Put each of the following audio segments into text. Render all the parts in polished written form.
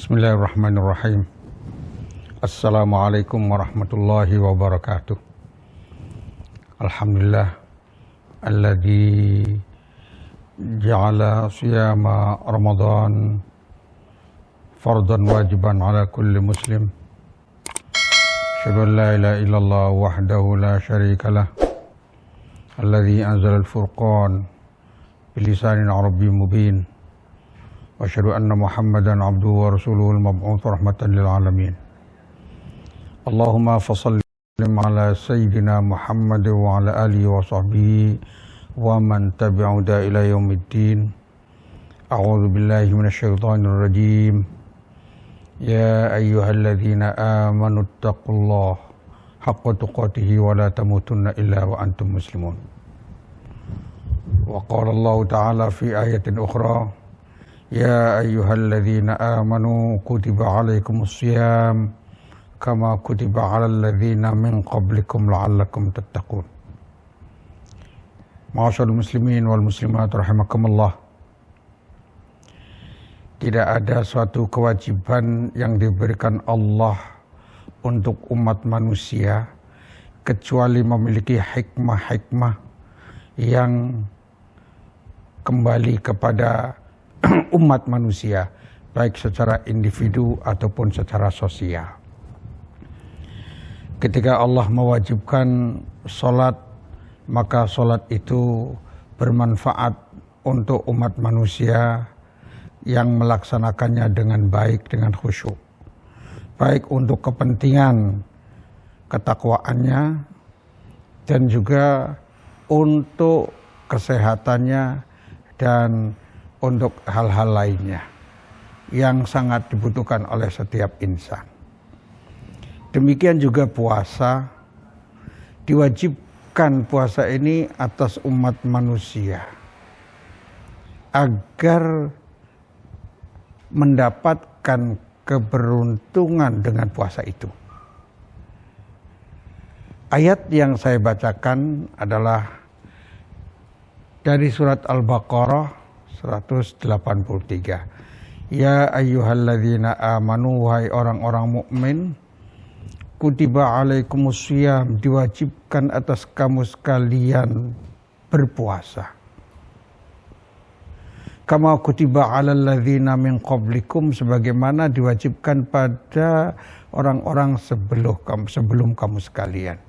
Bismillahirrahmanirrahim. Assalamualaikum warahmatullahi wabarakatuh. Alhamdulillah alladzi ja'ala siyama Ramadan fardan wajiban ala kulli muslim. Asyhadu an la ilaha illallah wahdahu la syarika lah. Alladzi anzala al-furqan bilisanin arabiyyin mubin. Wa asyhadu anna Muhammadan abduhu wa rasuluhu al-mab'uts rahmatan lil alamin. Allahumma fashalli ala sayyidina Muhammad wa ala alihi wa sahbihi wa man tabi'ahu ila yaumiddin. A'udzu billahi minasyaitonir rajim. Ya ayyuhalladzina amanu taqullaha haqqa tuqatih wa la tamutunna illa wa antum muslimun. Wa qala Allah ta'ala fi ayatin ukhra. Ya ayyuhalladzina amanu kutiba alaikumus syiyam kama kutiba alal ladzina min qablikum la'allakum tattaqun. Ma'asyiral muslimin wal muslimat rahimakumullah. Tidak ada suatu kewajiban yang diberikan Allah untuk umat manusia kecuali memiliki hikmah-hikmah yang kembali kepada umat manusia, baik secara individu ataupun secara sosial. Ketika Allah mewajibkan sholat, maka sholat itu bermanfaat untuk umat manusia yang melaksanakannya dengan baik, dengan khusyuk. Baik untuk kepentingan ketakwaannya dan juga untuk kesehatannya dan untuk hal-hal lainnya yang sangat dibutuhkan oleh setiap insan. Demikian juga puasa, diwajibkan puasa ini atas umat manusia agar mendapatkan keberuntungan dengan puasa itu. Ayat yang saya bacakan adalah dari surat Al-Baqarah 183. Ya ayyuhalladzina amanu, wahai orang-orang mukmin, kutiba alaikumus syiyam, diwajibkan atas kamu sekalian berpuasa. Kama kutiba alal ladzina min qablikum, sebagaimana diwajibkan pada orang-orang sebelum kamu sekalian.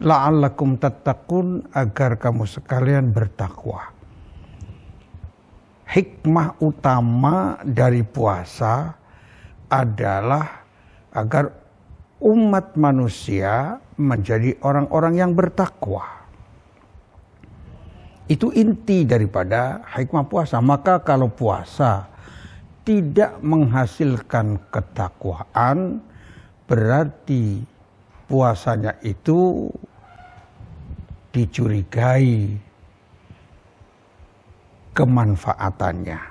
La'allakum tattaqun, agar kamu sekalian bertakwa. Hikmah utama dari puasa adalah agar umat manusia menjadi orang-orang yang bertakwa. Itu inti daripada hikmah puasa. Maka kalau puasa tidak menghasilkan ketakwaan, berarti puasanya itu dicurigai kemanfaatannya.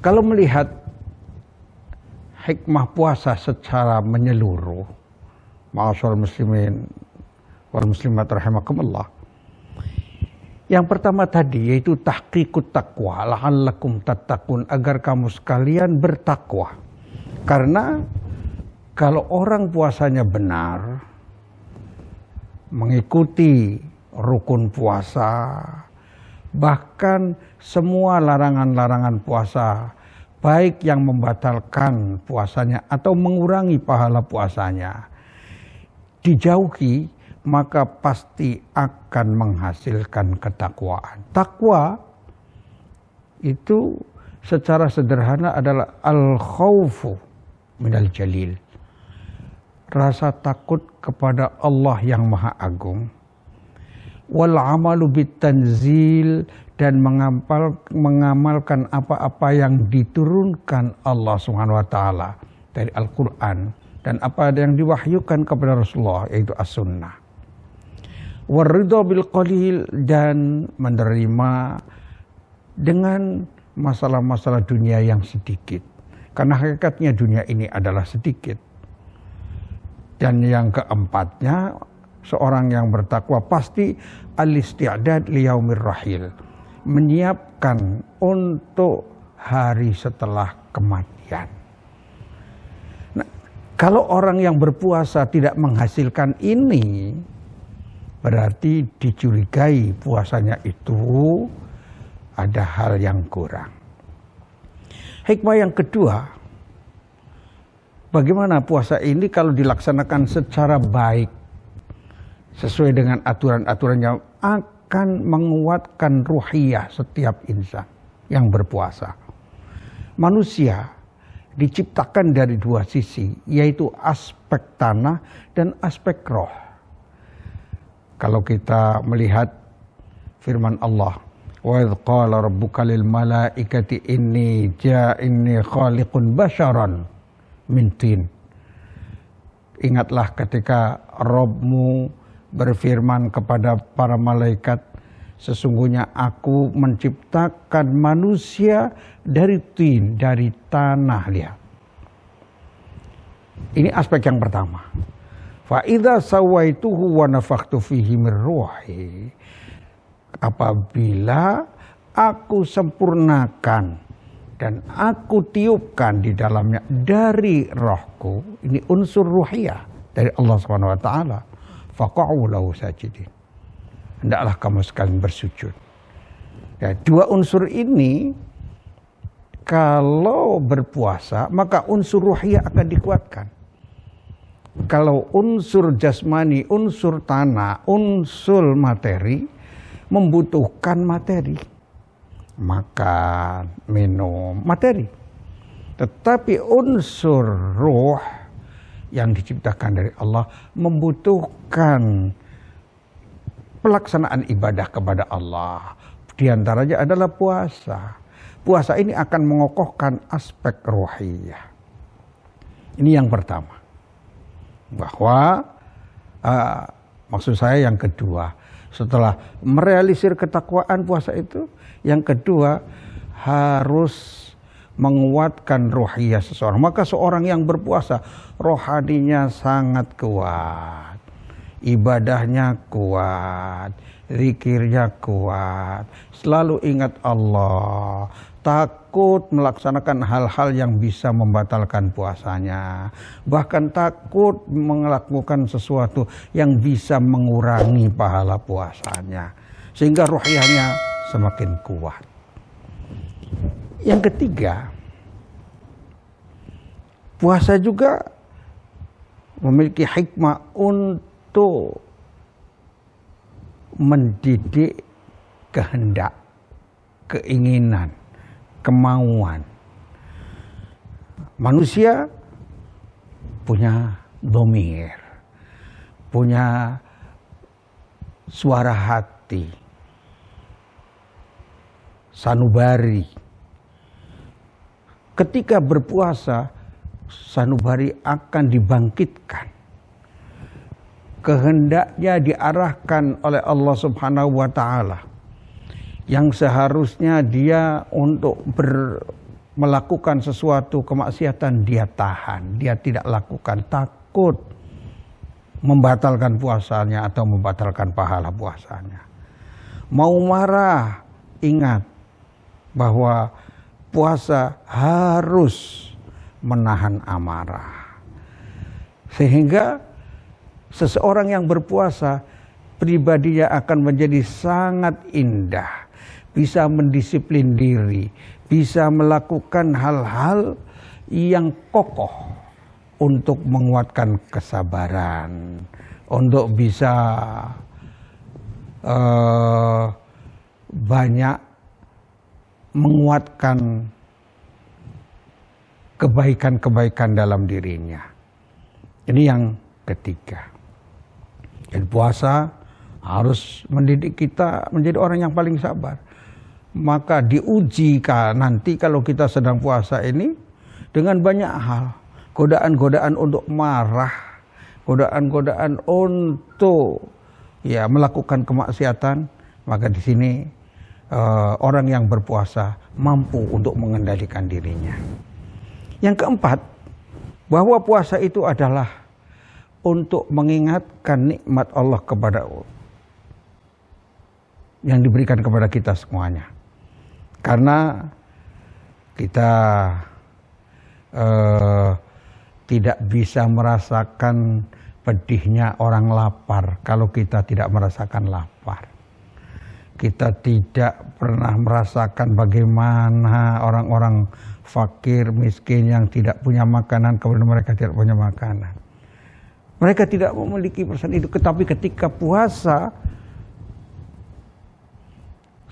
Kalau melihat hikmah puasa secara menyeluruh, ma'asyiral muslimin wal muslimat rahimakumullah, yang pertama tadi yaitu tahqiqut taqwa, la'allakum tattaqun, agar kamu sekalian bertakwa. Karena kalau orang puasanya benar, mengikuti rukun puasa, bahkan semua larangan-larangan puasa, baik yang membatalkan puasanya atau mengurangi pahala puasanya, dijauhi, maka pasti akan menghasilkan ketakwaan. Takwa itu secara sederhana adalah al-khaufu minal jalil, rasa takut kepada Allah yang Maha Agung. Wal amalu bitanzil, dan mengamalkan apa-apa yang diturunkan Allah Subhanahu wa taala dari Al-Qur'an dan apa yang diwahyukan kepada Rasulullah, yaitu as-sunnah. Waridha bil qalil, dan menerima dengan masalah-masalah dunia yang sedikit, karena hakikatnya dunia ini adalah sedikit. Dan yang keempatnya, seorang yang bertakwa pasti al-isti'dad liyaumir rahil, menyiapkan untuk hari setelah kematian. Nah, kalau orang yang berpuasa tidak menghasilkan ini, berarti dicurigai puasanya itu ada hal yang kurang. Hikmah yang kedua, bagaimana puasa ini kalau dilaksanakan secara baik, sesuai dengan aturan-aturan yang akan menguatkan ruhiyah setiap insan yang berpuasa. Manusia diciptakan dari dua sisi, yaitu aspek tanah dan aspek roh. Kalau kita melihat firman Allah, wa idz qala rabbuka lil malaikati inni khaliqun basyaran min tin. Ingatlah ketika Rabbmu berfirman kepada para malaikat, sesungguhnya aku menciptakan manusia dari tin, dari tanah. Lihat. Ini aspek yang pertama. Fa idza sawaituhu wa nafakhtu fihi min ruhi. Apabila aku sempurnakan dan aku tiupkan di dalamnya dari rohku, ini unsur ruhiyah dari Allah Subhanahu wa taala. Faqa'u lahu sajidin. Hendaklah kamu sekalian bersujud. Ya, dua unsur ini kalau berpuasa maka unsur ruhiyah akan dikuatkan. Kalau unsur jasmani, unsur tanah, unsur materi membutuhkan materi. Makan, minum, materi. Tetapi unsur ruh yang diciptakan dari Allah membutuhkan pelaksanaan ibadah kepada Allah. Di antaranya adalah puasa. Puasa ini akan mengokohkan aspek ruhiyah. Ini yang pertama. Bahwa maksud saya yang kedua, setelah merealisir ketakwaan puasa itu, yang kedua harus menguatkan ruhiyah seseorang. Maka seorang yang berpuasa rohaninya sangat kuat, ibadahnya kuat, zikirnya kuat, selalu ingat Allah, takut melaksanakan hal-hal yang bisa membatalkan puasanya, bahkan takut melakukan sesuatu yang bisa mengurangi pahala puasanya, sehingga ruhiyahnya semakin kuat. Yang ketiga, puasa juga memiliki hikmah untuk mendidik kehendak, keinginan, kemauan. Manusia punya dhamir, punya suara hati, sanubari. Ketika berpuasa, sanubari akan dibangkitkan. Kehendaknya diarahkan oleh Allah Subhanahu wa taala. Yang seharusnya dia untuk melakukan sesuatu kemaksiatan, dia tahan, dia tidak lakukan, takut membatalkan puasanya atau membatalkan pahala puasanya. Mau marah, ingat bahwa puasa harus menahan amarah. Sehingga seseorang yang berpuasa, pribadinya akan menjadi sangat indah, bisa mendisiplin diri, bisa melakukan hal-hal yang kokoh untuk menguatkan kesabaran, untuk bisa banyak menguatkan kebaikan-kebaikan dalam dirinya. Ini yang ketiga. Dan puasa harus mendidik kita menjadi orang yang paling sabar. Maka diuji nanti kalau kita sedang puasa ini dengan banyak hal. Godaan-godaan untuk marah, godaan-godaan untuk melakukan kemaksiatan. Maka di sini orang yang berpuasa mampu untuk mengendalikan dirinya. Yang keempat, bahwa puasa itu adalah untuk mengingatkan nikmat Allah yang diberikan kepada kita semuanya. Karena kita tidak bisa merasakan pedihnya orang lapar kalau kita tidak merasakan lapar. Kita tidak pernah merasakan bagaimana orang-orang fakir, miskin yang tidak punya makanan, kemudian mereka tidak punya makanan. Mereka tidak memiliki perasaan itu, tetapi ketika puasa,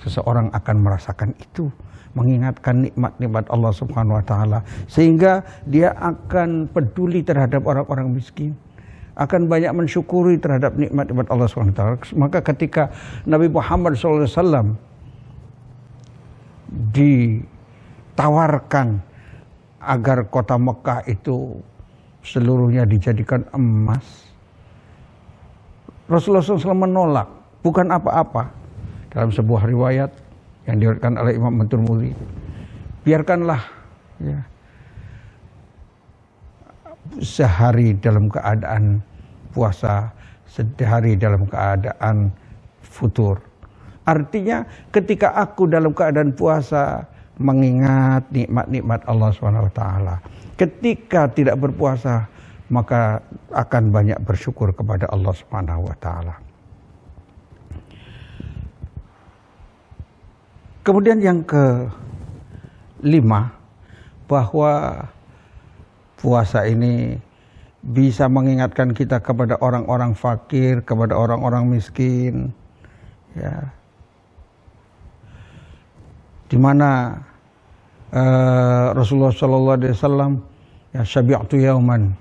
seseorang akan merasakan itu, mengingatkan nikmat-nikmat Allah Subhanahu wa taala, sehingga dia akan peduli terhadap orang-orang miskin, akan banyak mensyukuri terhadap nikmat-nikmat Allah Subhanahu wa taala. Maka ketika Nabi Muhammad SAW ditawarkan agar kota Mekah itu seluruhnya dijadikan emas, Rasulullah SAW menolak, bukan apa-apa. Dalam sebuah riwayat yang diriwayatkan oleh Imam At-Tirmidzi, biarkanlah ya, sehari dalam keadaan puasa, sehari dalam keadaan futur. Artinya ketika aku dalam keadaan puasa mengingat nikmat-nikmat Allah SWT, ketika tidak berpuasa maka akan banyak bersyukur kepada Allah SWT. Kemudian yang kelima, bahwa puasa ini bisa mengingatkan kita kepada orang-orang fakir, kepada orang-orang miskin, ya, di mana Rasulullah SAW ya, syabi'tu yauman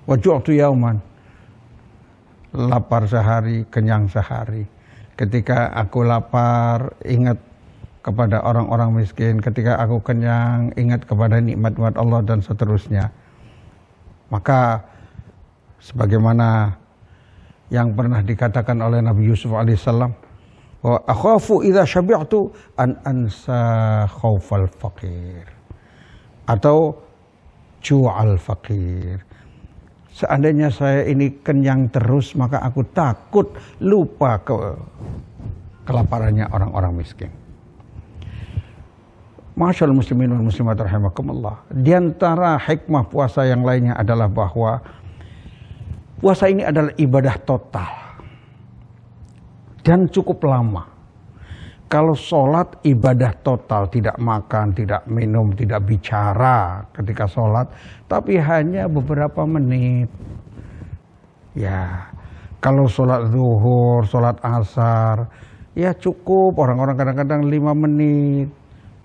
wa ju'tu yauman, lapar sehari, kenyang sehari. Ketika aku lapar, ingat kepada orang-orang miskin. Ketika aku kenyang, ingat kepada nikmat-nikmat Allah, dan seterusnya. Maka sebagaimana yang pernah dikatakan oleh Nabi Yusuf alaihissalam, wa akhafu idza syabi'tu an ansa khaufal faqir, atau ju'al faqir. Seandainya saya ini kenyang terus, maka aku takut lupa kelaparannya orang-orang miskin. Masyaallah muslimin wal muslimat rahimakumullah. Di antara hikmah puasa yang lainnya adalah bahwa puasa ini adalah ibadah total dan cukup lama. Kalau sholat ibadah total, tidak makan, tidak minum, tidak bicara ketika sholat, tapi hanya beberapa menit. Ya, kalau sholat zuhur, sholat asar, ya cukup, orang-orang kadang-kadang 5 menit.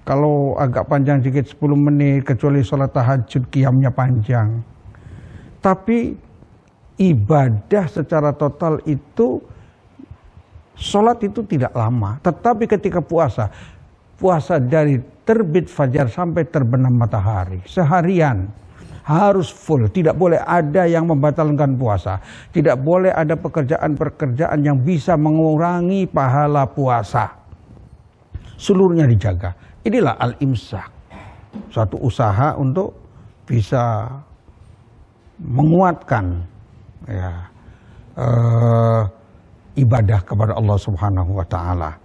Kalau agak panjang dikit 10 menit, kecuali sholat tahajud qiyamnya panjang. Tapi ibadah secara total itu, sholat itu tidak lama. Tetapi ketika puasa, puasa dari terbit fajar sampai terbenam matahari, seharian harus full. Tidak boleh ada yang membatalkan puasa. Tidak boleh ada pekerjaan-pekerjaan yang bisa mengurangi pahala puasa. Seluruhnya dijaga. Inilah al-imsak, suatu usaha untuk bisa menguatkan ya, ibadah kepada Allah Subhanahu wa taala.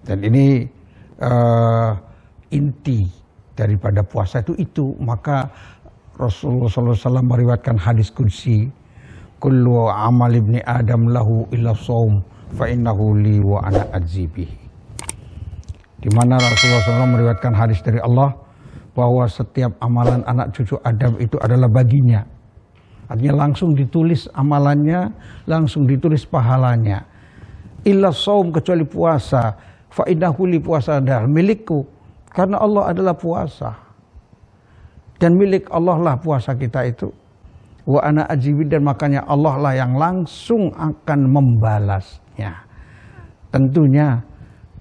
Dan ini inti daripada puasa itu. Maka Rasulullah SAW meriwayatkan hadis qudsi, kullu amal ibni adam lahu illa shaum fa innahu li wa ana ajzi bihi. Di mana Rasulullah SAW meriwayatkan hadis dari Allah bahwa setiap amalan anak cucu Adam itu adalah baginya. Artinya langsung ditulis amalannya, langsung ditulis pahalanya. Illa shaum, kecuali puasa, fa innahu li, puasa adalah milikku, karena Allah adalah puasa. Dan milik Allah lah puasa kita itu. Wa ana ajibi, dan makanya Allah lah yang langsung akan membalasnya. Tentunya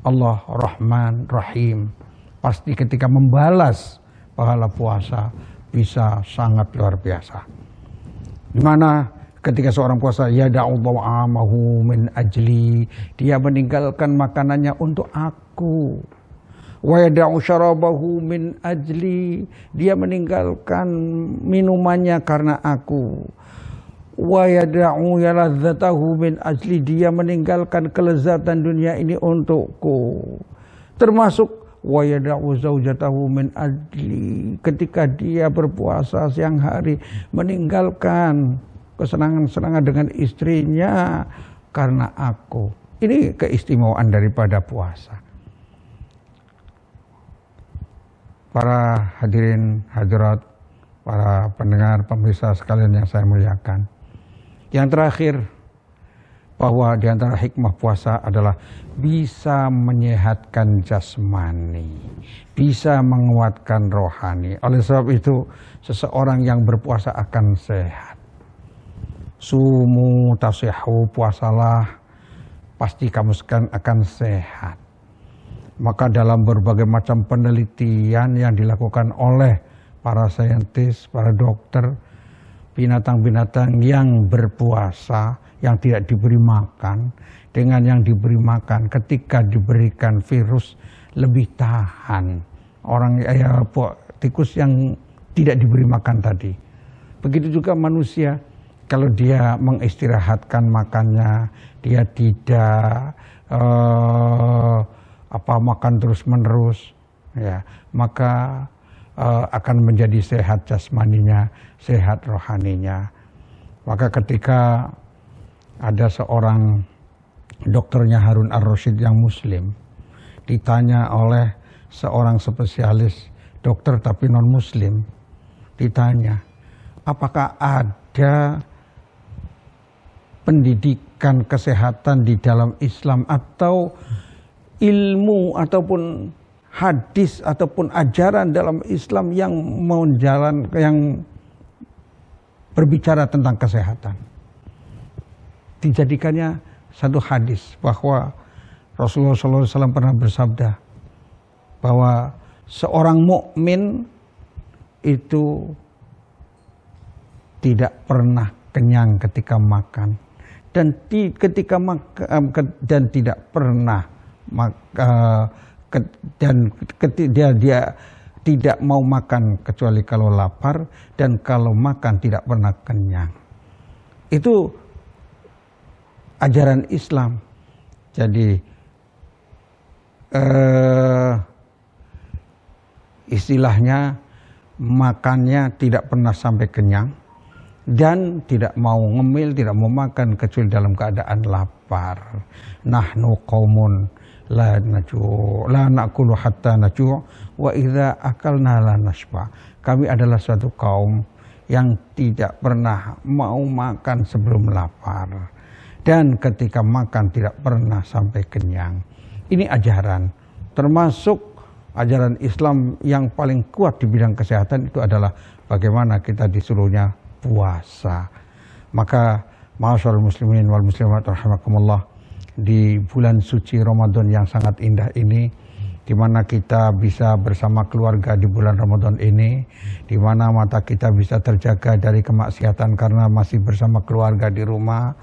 Allah Rahman Rahim, pasti ketika membalas pahala puasa bisa sangat luar biasa. Dimana ketika seorang puasa, yada'u dha'amahu min ajli, dia meninggalkan makanannya untuk aku. Wa yada'u syarabahu min ajli, dia meninggalkan minumannya karena aku. Wa yada'u yaladzatahu min ajli, dia meninggalkan kelezatan dunia ini untukku. Termasuk wa yada'u zaujatahu min ajli. Ketika dia berpuasa siang hari, meninggalkan kesenangan-kesenangan dengan istrinya karena aku. Ini keistimewaan daripada puasa. Para hadirin hadirat, para pendengar pemirsa sekalian yang saya muliakan. Yang terakhir, bahwa di antara hikmah puasa adalah bisa menyehatkan jasmani, bisa menguatkan rohani. Oleh sebab itu, seseorang yang berpuasa akan sehat. Sumu tasihu, puasalah, pasti kamu akan sehat. Maka dalam berbagai macam penelitian yang dilakukan oleh para saintis, para dokter, binatang-binatang yang berpuasa, yang tidak diberi makan, dengan yang diberi makan, ketika diberikan virus lebih tahan. Orang tikus yang tidak diberi makan tadi. Begitu juga manusia, kalau dia mengistirahatkan makannya, dia tidak makan terus-menerus, ya, maka akan menjadi sehat jasmaninya, sehat rohaninya. Maka ketika ada seorang dokternya Harun Ar-Rasyid yang muslim, ditanya oleh seorang spesialis dokter tapi non muslim, ditanya, apakah ada pendidikan kesehatan di dalam Islam atau ilmu ataupun hadis ataupun ajaran dalam Islam yang berbicara tentang kesehatan. Dijadikannya satu hadis bahwa Rasulullah SAW pernah bersabda bahwa seorang mukmin itu tidak pernah kenyang ketika makan dan tidak pernah dia tidak mau makan kecuali kalau lapar, dan kalau makan tidak pernah kenyang. Itu ajaran Islam. Jadi istilahnya makannya tidak pernah sampai kenyang dan tidak mau ngemil, tidak mau makan kecuali dalam keadaan lapar. Nahnu qaumun la na'kulu hatta najuu' wa idza akalna la nashba. Kami adalah suatu kaum yang tidak pernah mau makan sebelum lapar, dan ketika makan tidak pernah sampai kenyang. Ini ajaran, termasuk ajaran Islam yang paling kuat di bidang kesehatan itu adalah bagaimana kita disuruhnya puasa. Maka ma'asyiral muslimin wal muslimat rahimakumullah, di bulan suci Ramadan yang sangat indah ini, di mana kita bisa bersama keluarga di bulan Ramadan ini, di mana mata kita bisa terjaga dari kemaksiatan karena masih bersama keluarga di rumah.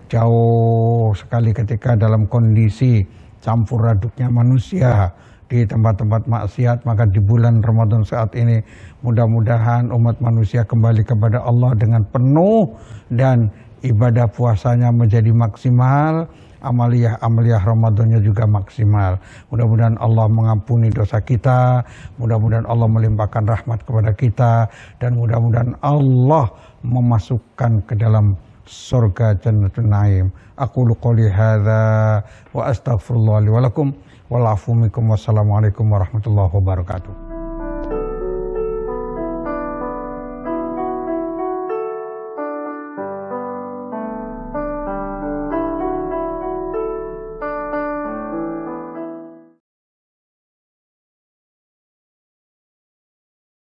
Jauh sekali ketika dalam kondisi campur aduknya manusia di tempat-tempat maksiat, maka di bulan Ramadan saat ini mudah-mudahan umat manusia kembali kepada Allah dengan penuh dan ibadah puasanya menjadi maksimal, amaliyah Ramadannya juga maksimal. Mudah-mudahan Allah mengampuni dosa kita, mudah-mudahan Allah melimpahkan rahmat kepada kita, dan mudah-mudahan Allah memasukkan ke dalam surga Jannatul Naim. Aqulu qouli hadza wa astaghfirullah li wa lakum wal afu minkum. Wassalamualaikum warahmatullahi wabarakatuh.